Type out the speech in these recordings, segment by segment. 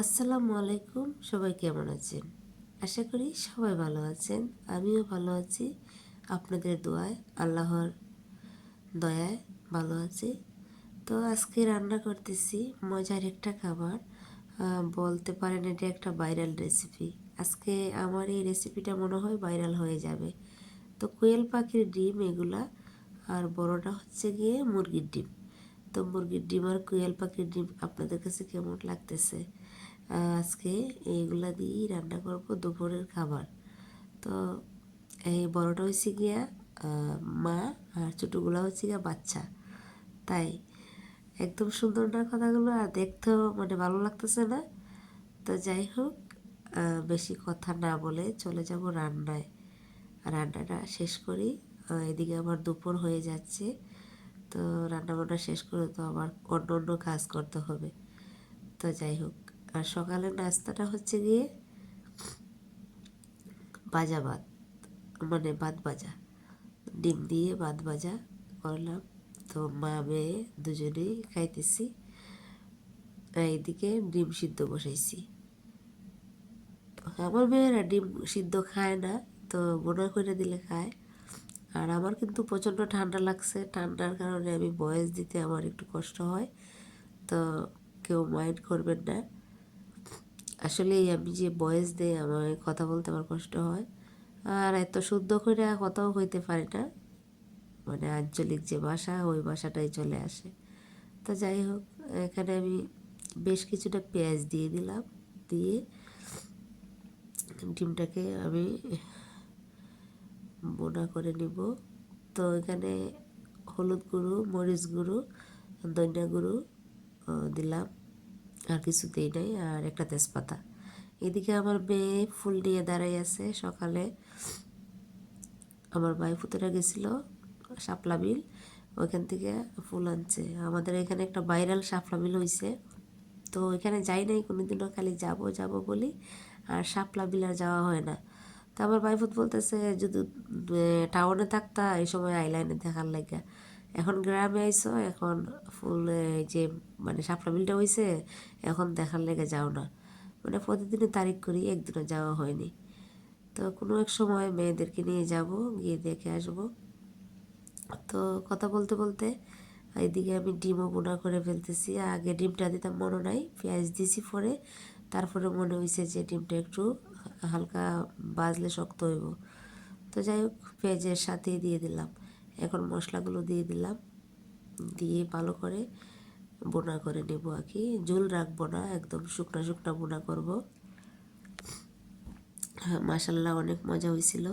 আসসালামু আলাইকুম। সবাই কেমন আছেন? আশা করি সবাই ভালো আছেন। আমিও ভালো আছি। আপনাদের দোয়ায়, আল্লাহর দয়ায় ভালো আছি। তো আজকে রান্না করতেছি মজার একটা খাবার। বলতে পারেন এটা একটা ভাইরাল রেসিপি। আজকে আমার এই রেসিপিটা মনে হয় ভাইরাল হয়ে যাবে। তো কোয়েল পাখির ডিম এগুলা, আর বড়টা হচ্ছে গিয়ে মুরগির ডিম। তো মুরগির ডিম আর কোয়েল পাখির ডিম আপনাদের কাছে কেমন লাগতেছে? আজকে এইগুলা দিয়েই রান্না করব দুপুরের খাবার। তো এই বড়টা হচ্ছে গিয়া মা, আর ছোটোগুলা হচ্ছে গিয়া বাচ্চা। তাই একদম সুন্দর না কথাগুলো, আর দেখতেও মানে ভালো লাগতেছে না। তো যাই হোক, বেশি কথা না বলে চলে যাব রান্নায়। রান্নাটা শেষ করি। এদিকে আমার দুপুর হয়ে যাচ্ছে। তো রান্না বান্না শেষ করে তো আবার অন্য অন্য কাজ করতে হবে। তো যাই হোক, আর সকালের নাস্তাটা হচ্ছে গিয়ে ভাজা ভাত, মানে ভাত ভাজা, ডিম দিয়ে ভাত ভাজা করলাম। তো মা মেয়ে দুজনেই খাইতেছি। এইদিকে ডিম সিদ্ধ বসাইছি। আমার মেয়েরা ডিম সিদ্ধ খায় না, তো বোনা করে দিলে খায়। আর আমার কিন্তু প্রচণ্ড ঠান্ডা লাগছে, ঠান্ডার কারণে আমি ভয়েস দিতে আমার একটু কষ্ট হয়। তো কেউ মাইন্ড করবেন না। আসলে আমি যে ভয়েস দেই, আমার কথা বলতে আমার কষ্ট হয়। আর এত শুদ্ধ করে কথাও হইতে পারে না, মানে আঞ্চলিক যে ভাষা ওই ভাষাটাই চলে আসে। তো যাই হোক, এখানে আমি বেশ কিছুটা পেঁয়াজ দিয়ে দিলাম। দিয়ে ডিমটাকে আমি বোনা করে নিব। তো এখানে হলুদ গুঁড়ো, মরিচ গুঁড়ো, ধনিয়া গুঁড়ো দিলাম। আর কিছু দিই নাই, আর একটা তেজপাতা। এদিকে আমার মেয়ে ফুল নিয়ে দাঁড়াই আছে। সকালে আমার ভাই ফুতেরা গেছিলো শাপলা বিল, ওইখান থেকে ফুল আনছে। আমাদের এখানে একটা ভাইরাল শাপলা বিল হয়েছে। তো এখানে যাই নাই কোনোদিনও, খালি যাব যাব বলি, আর শাপলা বিল আর যাওয়া হয় না। তো আমার ভাইফুত বলতেছে, যদি টাউনে থাকতা এই সময় আইলাইনে দেখার লাগে, এখন গ্রামে আইসো, এখন ফুল যে মানে শাপলা বিলটা হয়েছে, এখন দেখার লেগে যাও না। মানে প্রতিদিনই তারিখ করি, একদিনও যাওয়া হয়নি। তো কোনো এক সময় মেয়েদেরকে নিয়ে যাব, গিয়ে দেখে আসব। তো কথা বলতে বলতে এইদিকে আমি ডিমও বোনা করে ফেলতেছি। আগে ডিমটা দিতাম মনে নাই, পেঁয়াজ দিছি পরে। তারপরে মনে হয়েছে যে ডিমটা একটু হালকা বাজলে শক্ত হইব। তো যাই হোক, পেঁয়াজের সাথেই দিয়ে দিলাম। এখন মশলাগুলো দিয়ে দিলাম, দিয়ে ভালো করে বোনা করে নেব। আর কি ঝোল রাখবো না, একদম শুকনা শুকনা বোনা করব। মাশাল্লাহ অনেক মজা হয়েছিল।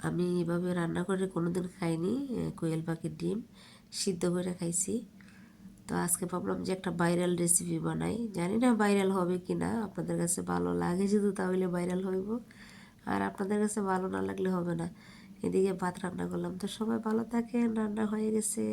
আমি এভাবে রান্না করে কোনোদিন খাইনি। কোয়েল পাখির ডিম সিদ্ধ করে খাইছি। তো আজকে ভাবলাম যে একটা ভাইরাল রেসিপি বানাই। জানি না ভাইরাল হবে কি না, আপনাদের কাছে ভালো লাগে শুধু তাহলে ভাইরাল হইব, আর আপনাদের কাছে ভালো না লাগলে হবে না। এদিকে ভাত রান্না করলাম। তো সবাই ভালো থাকেন, রান্না হয়ে গেছে।